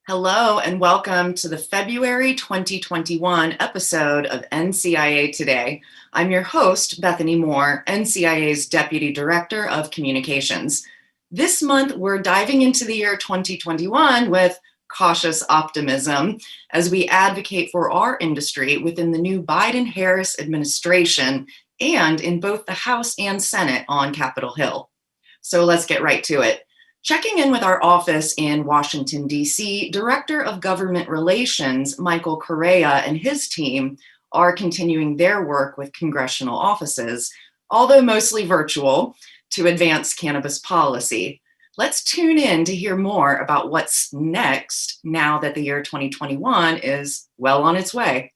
Hello and welcome to the February 2021 episode of NCIA Today. I'm your host, Bethany Moore, NCIA's Deputy Director of Communications. This month, we're diving into the year 2021 with cautious optimism as we advocate for our industry within the new Biden-Harris administration and in both the House and Senate on Capitol Hill. So let's get right to it. Checking in with our office in Washington, D.C., Director of Government Relations, Michael Correa, and his team are continuing their work with congressional offices, although mostly virtual, to advance cannabis policy. Let's tune in to hear more about what's next now that the year 2021 is well on its way.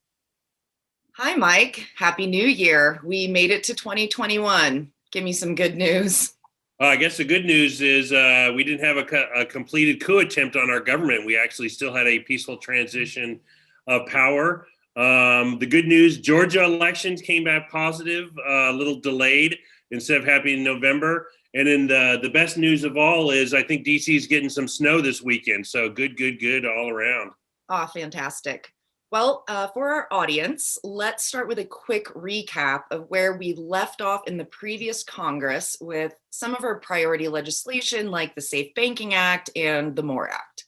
Hi, Mike. Happy New Year. We made it to 2021. Give me some good news. I guess the good news is we didn't have a completed coup attempt on our government. We actually still had a peaceful transition of power. The good news, Georgia elections came back positive, a little delayed instead of happening in November. And then the best news of all is I think DC is getting some snow this weekend. So good all around. Oh, fantastic. Well, for our audience, let's start with a quick recap of where we left off in the previous Congress with some of our priority legislation like the Safe Banking Act and the Moore Act.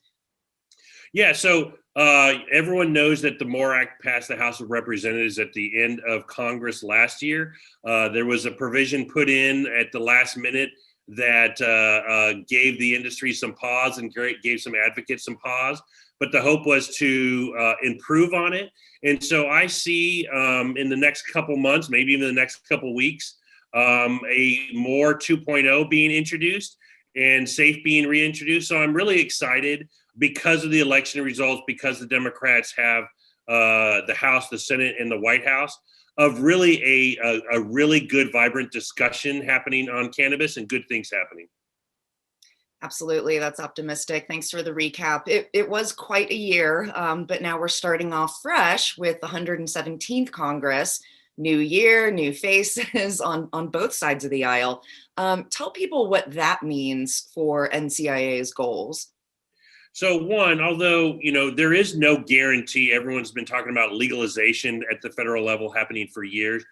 Yeah, so everyone knows that the Moore Act passed the House of Representatives at the end of Congress last year. There was a provision put in at the last minute that gave the industry some pause and gave some advocates some pause. But the hope was to improve on it. And so I see in the next couple months, maybe even the next couple weeks, a Moore 2.0 being introduced and SAFE being reintroduced. So I'm really excited because of the election results, because the Democrats have the House, the Senate, and the White House, of really a really good, vibrant discussion happening on cannabis and good things happening. Absolutely. That's optimistic. Thanks for the recap. It was quite a year, but now we're starting off fresh with the 117th Congress. New year, new faces on both sides of the aisle. Tell people what that means for NCIA's goals. So one, although, there is no guarantee, everyone's been talking about legalization at the federal level happening for years,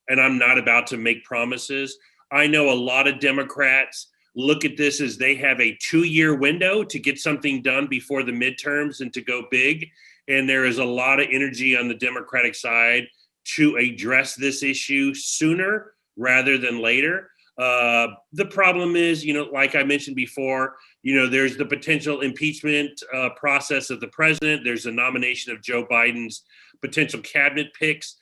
and I'm not about to make promises. I know a lot of Democrats look at this as they have a 2-year window to get something done before the midterms and to go big. And there is a lot of energy on the Democratic side to address this issue sooner rather than later. The problem is, like I mentioned before, there's the potential impeachment process of the president. There's a nomination of Joe Biden's potential cabinet picks.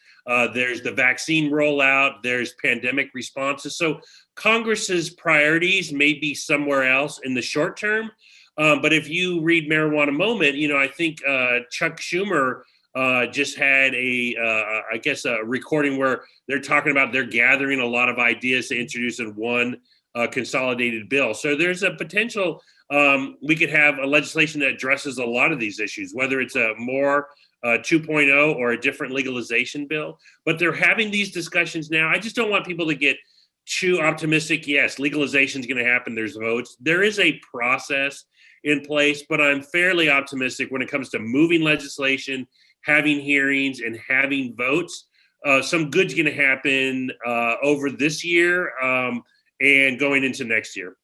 There's the vaccine rollout. There's pandemic responses. So Congress's priorities may be somewhere else in the short term. But if you read Marijuana Moment, I think Chuck Schumer just had a recording where they're talking about they're gathering a lot of ideas to introduce in one consolidated bill. So there's a potential we could have a legislation that addresses a lot of these issues, whether it's a more 2.0 or a different legalization bill. But they're having these discussions now. I just don't want people to get too optimistic. Yes, legalization is going to happen. There's votes. There is a process in place, but I'm fairly optimistic when it comes to moving legislation, having hearings, and having votes. Some good's going to happen over this year and going into next year.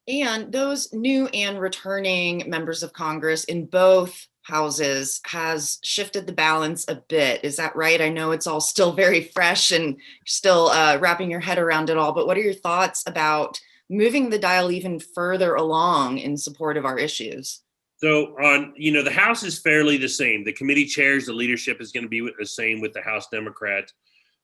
And those new and returning members of Congress in both houses has shifted the balance a bit. Is that right? I know it's all still very fresh and still wrapping your head around it all, but what are your thoughts about moving the dial even further along in support of our issues? So the House is fairly the same. The committee chairs, the leadership is going to be the same with the House Democrats.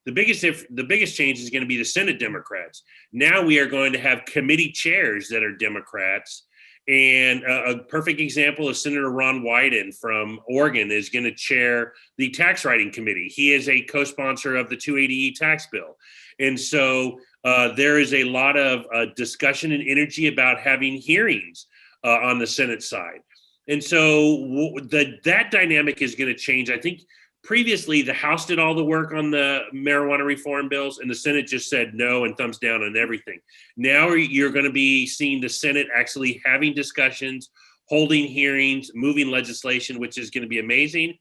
The biggest change is going to be the Senate Democrats. Now we are going to have committee chairs that are Democrats. And a perfect example is Senator Ron Wyden from Oregon is going to chair the tax writing committee. He is a co-sponsor of the 280E tax bill. And so there is a lot of discussion and energy about having hearings on the Senate side. And so that dynamic is going to change. I think previously the House did all the work on the marijuana reform bills and the Senate just said no and thumbs down on everything. Now you're going to be seeing the Senate actually having discussions, holding hearings, moving legislation, which is going to be amazing.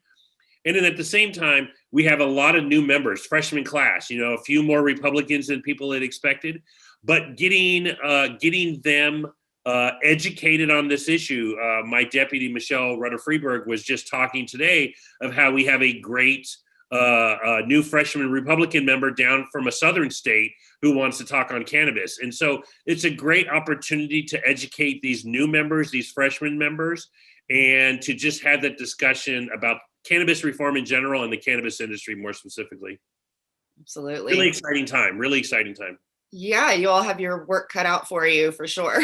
And then at the same time, we have a lot of new members, freshman class, a few more Republicans than people had expected, but getting them educated on this issue. My deputy, Michelle Rutter-Freeburg, was just talking today of how we have a great new freshman Republican member down from a southern state who wants to talk on cannabis. And so it's a great opportunity to educate these new members, these freshman members, and to just have that discussion about cannabis reform in general and the cannabis industry more specifically. Absolutely. Really exciting time. Really exciting time. Yeah, you all have your work cut out for you for sure.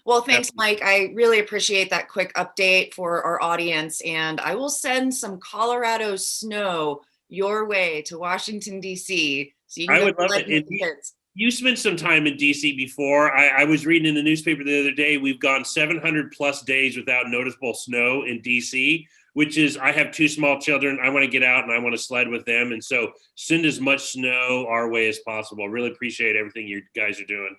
Well, thanks, Mike. I really appreciate that quick update for our audience. And I will send some Colorado snow your way to Washington, D.C. So you can I would love it. You spent some time in D.C. before. I was reading in the newspaper the other day, we've gone 700 plus days without noticeable snow in D.C., which is, I have 2 small children. I want to get out and I want to sled with them. And so send as much snow our way as possible. Really appreciate everything you guys are doing.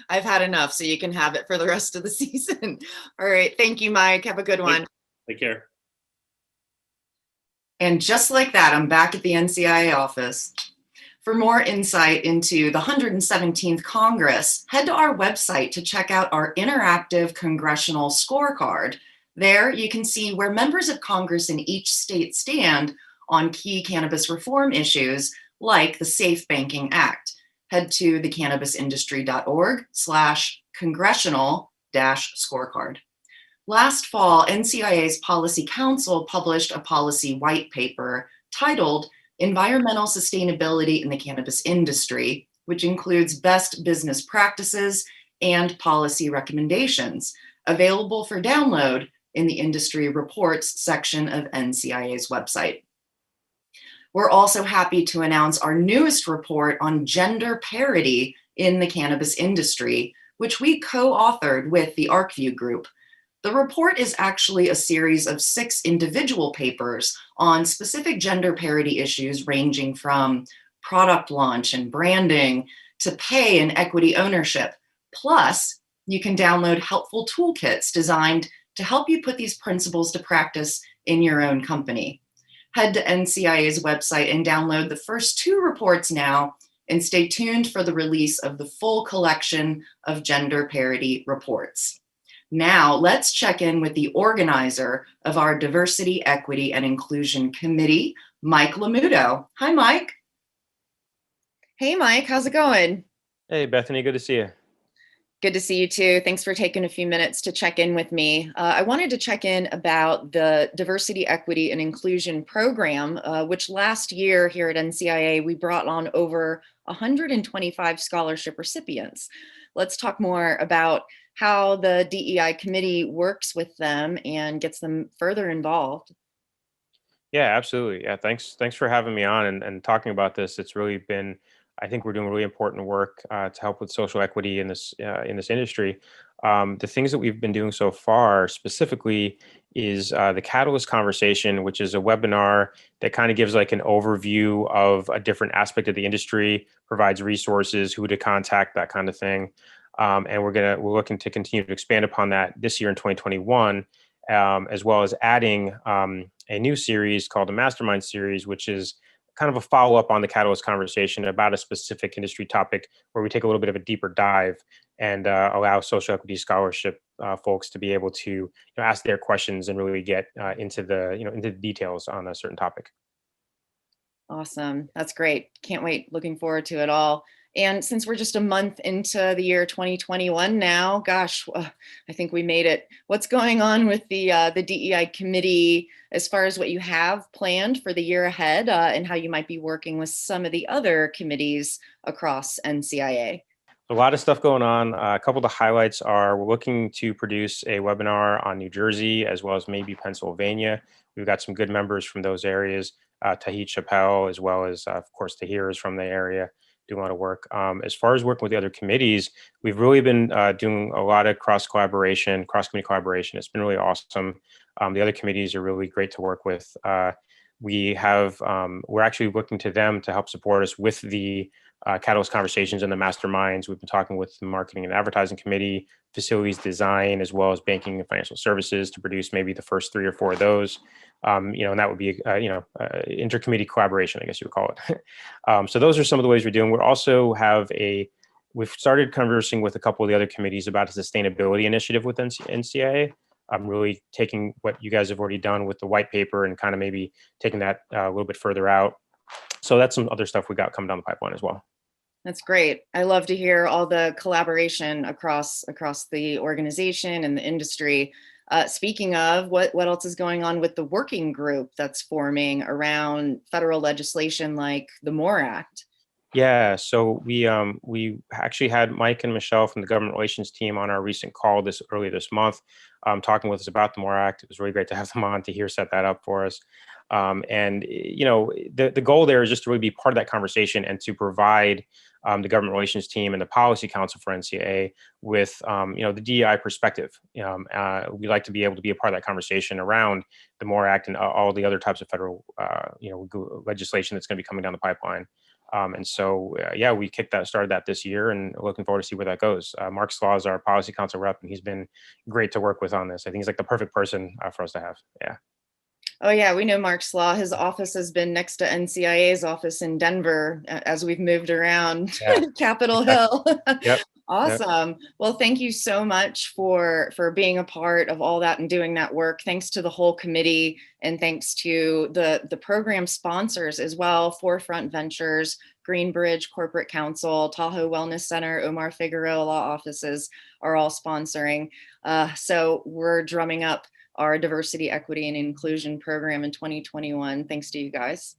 I've had enough, so you can have it for the rest of the season. All right. Thank you, Mike. Have a good one. Take care. And just like that, I'm back at the NCIA office. For more insight into the 117th Congress, head to our website to check out our interactive congressional scorecard. There, you can see where members of Congress in each state stand on key cannabis reform issues like the Safe Banking Act. Head to thecannabisindustry.org/congressional-scorecard. Last fall, NCIA's Policy Council published a policy white paper titled Environmental Sustainability in the Cannabis Industry, which includes best business practices and policy recommendations, available for download in the Industry Reports section of NCIA's website. We're also happy to announce our newest report on gender parity in the cannabis industry, which we co-authored with the ArcView Group. The report is actually a series of 6 individual papers on specific gender parity issues ranging from product launch and branding to pay and equity ownership. Plus, you can download helpful toolkits designed to help you put these principles to practice in your own company. Head to NCIA's website and download the first 2 reports now, and stay tuned for the release of the full collection of gender parity reports. Now, let's check in with the organizer of our Diversity, Equity, and Inclusion Committee, Mike Lumoto. Hi, Mike. Hey, Mike. How's it going? Hey, Bethany. Good to see you. Good to see you too. Thanks for taking a few minutes to check in with me. I wanted to check in about the Diversity, Equity, and Inclusion program, which last year here at NCIA, we brought on over 125 scholarship recipients. Let's talk more about how the DEI committee works with them and gets them further involved. Yeah, absolutely. Yeah, thanks for having me on and talking about this. It's really been, I think we're doing really important work to help with social equity in this industry. The things that we've been doing so far specifically is the Catalyst Conversation, which is a webinar that kind of gives like an overview of a different aspect of the industry, provides resources, who to contact, that kind of thing. And we're looking to continue to expand upon that this year in 2021, as well as adding a new series called the Mastermind Series, which is kind of a follow-up on the Catalyst Conversation about a specific industry topic where we take a little bit of a deeper dive and allow social equity scholarship folks to be able to ask their questions and really get into the details on a certain topic. Awesome. That's great. Can't wait. Looking forward to it all. And since we're just a month into the year 2021 now, gosh, I think we made it. What's going on with the DEI committee as far as what you have planned for the year ahead and how you might be working with some of the other committees across NCIA? A lot of stuff going on. A couple of the highlights are we're looking to produce a webinar on New Jersey as well as maybe Pennsylvania. We've got some good members from those areas. Tahit Chappelle, as well as, of course, Tahir is from the area. Do a lot of work. As far as working with the other committees, we've really been doing a lot of cross-committee collaboration. It's been really awesome. The other committees are really great to work with. we're actually looking to them to help support us with the Catalyst conversations and the masterminds. We've been talking with the marketing and advertising committee, facilities design, as well as banking and financial services to produce maybe the first 3 or 4 of those. And that would be, intercommittee collaboration, I guess you would call it. So those are some of the ways we're doing. We've started conversing with a couple of the other committees about a sustainability initiative with NCIA. I'm really taking what you guys have already done with the white paper and kind of maybe taking that a little bit further out. So that's some other stuff we got coming down the pipeline as well. That's great. I love to hear all the collaboration across the organization and the industry. Speaking of, what else is going on with the working group that's forming around federal legislation like the MORE Act? Yeah, so we actually had Mike and Michelle from the government relations team on our recent call earlier this month, talking with us about the MORE Act. It was really great to have them on to set that up for us. The goal there is just to really be part of that conversation and to provide the government relations team and the policy council for NCAA with the DEI perspective. We like to be able to be a part of that conversation around the MORE Act and all the other types of federal legislation that's going to be coming down the pipeline. We started that this year and looking forward to see where that goes. Mark Slaw is our policy council rep, and he's been great to work with on this. I think he's like the perfect person for us to have. Yeah. Oh yeah, we know Mark Slaw. His office has been next to NCIA's office in Denver as we've moved around Capitol Hill. Yep. Awesome. Yep. Well, thank you so much for being a part of all that and doing that work. Thanks to the whole committee, and thanks to the program sponsors as well: Forefront Ventures, Greenbridge Corporate Counsel, Tahoe Wellness Center, Omar Figueroa Law Offices are all sponsoring. So we're drumming up our diversity, equity, and inclusion program in 2021. Thanks to you guys.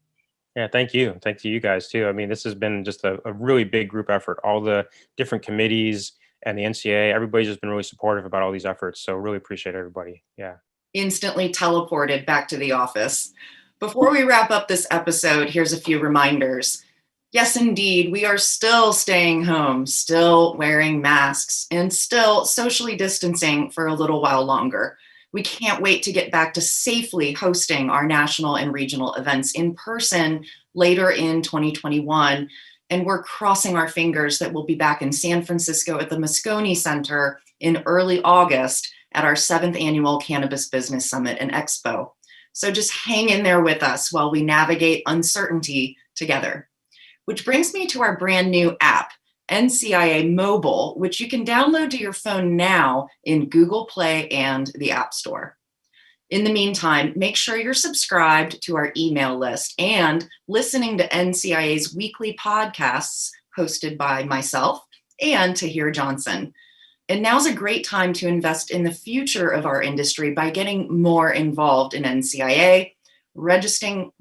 Yeah, thank you. Thank you guys too. I mean, this has been just a really big group effort. All the different committees and the NCAA, everybody's just been really supportive about all these efforts. So really appreciate everybody. Yeah. Instantly teleported back to the office. Before we wrap up this episode, here's a few reminders. Yes, indeed, we are still staying home, still wearing masks, and still socially distancing for a little while longer. We can't wait to get back to safely hosting our national and regional events in person later in 2021. And we're crossing our fingers that we'll be back in San Francisco at the Moscone Center in early August at our 7th annual Cannabis Business Summit and Expo. So just hang in there with us while we navigate uncertainty together. Which brings me to our brand new app, NCIA Mobile, which you can download to your phone now in Google Play and the App Store. In the meantime, make sure you're subscribed to our email list and listening to NCIA's weekly podcasts hosted by myself and Tahir Johnson. And now's a great time to invest in the future of our industry by getting more involved in NCIA, registering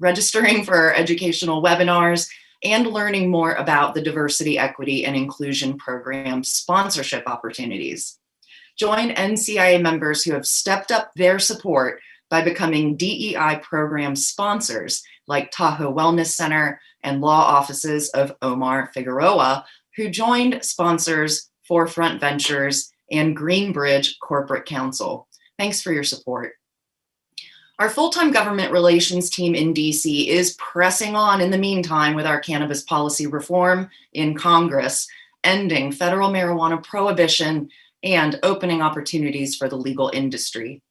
for our educational webinars, and learning more about the diversity, equity, and inclusion program sponsorship opportunities. Join NCIA members who have stepped up their support by becoming DEI program sponsors like Tahoe Wellness Center and law offices of Omar Figueroa, who joined sponsors Forefront Ventures and Greenbridge Corporate Counsel. Thanks for your support. Our full-time government relations team in DC is pressing on in the meantime with our cannabis policy reform in Congress, ending federal marijuana prohibition and opening opportunities for the legal industry.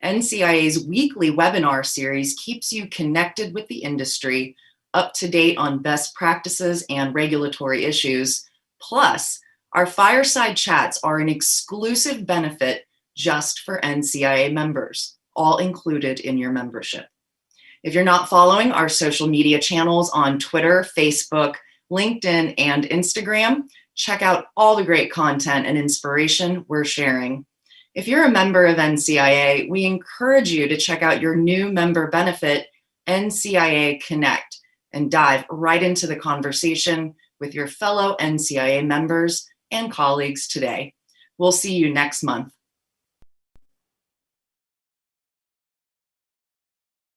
NCIA's weekly webinar series keeps you connected with the industry, up to date on best practices and regulatory issues. Plus, our fireside chats are an exclusive benefit just for NCIA members, all included in your membership. If you're not following our social media channels on Twitter, Facebook, LinkedIn, and Instagram, check out all the great content and inspiration we're sharing. If you're a member of NCIA, we encourage you to check out your new member benefit, NCIA Connect, and dive right into the conversation with your fellow NCIA members and colleagues today. We'll see you next month.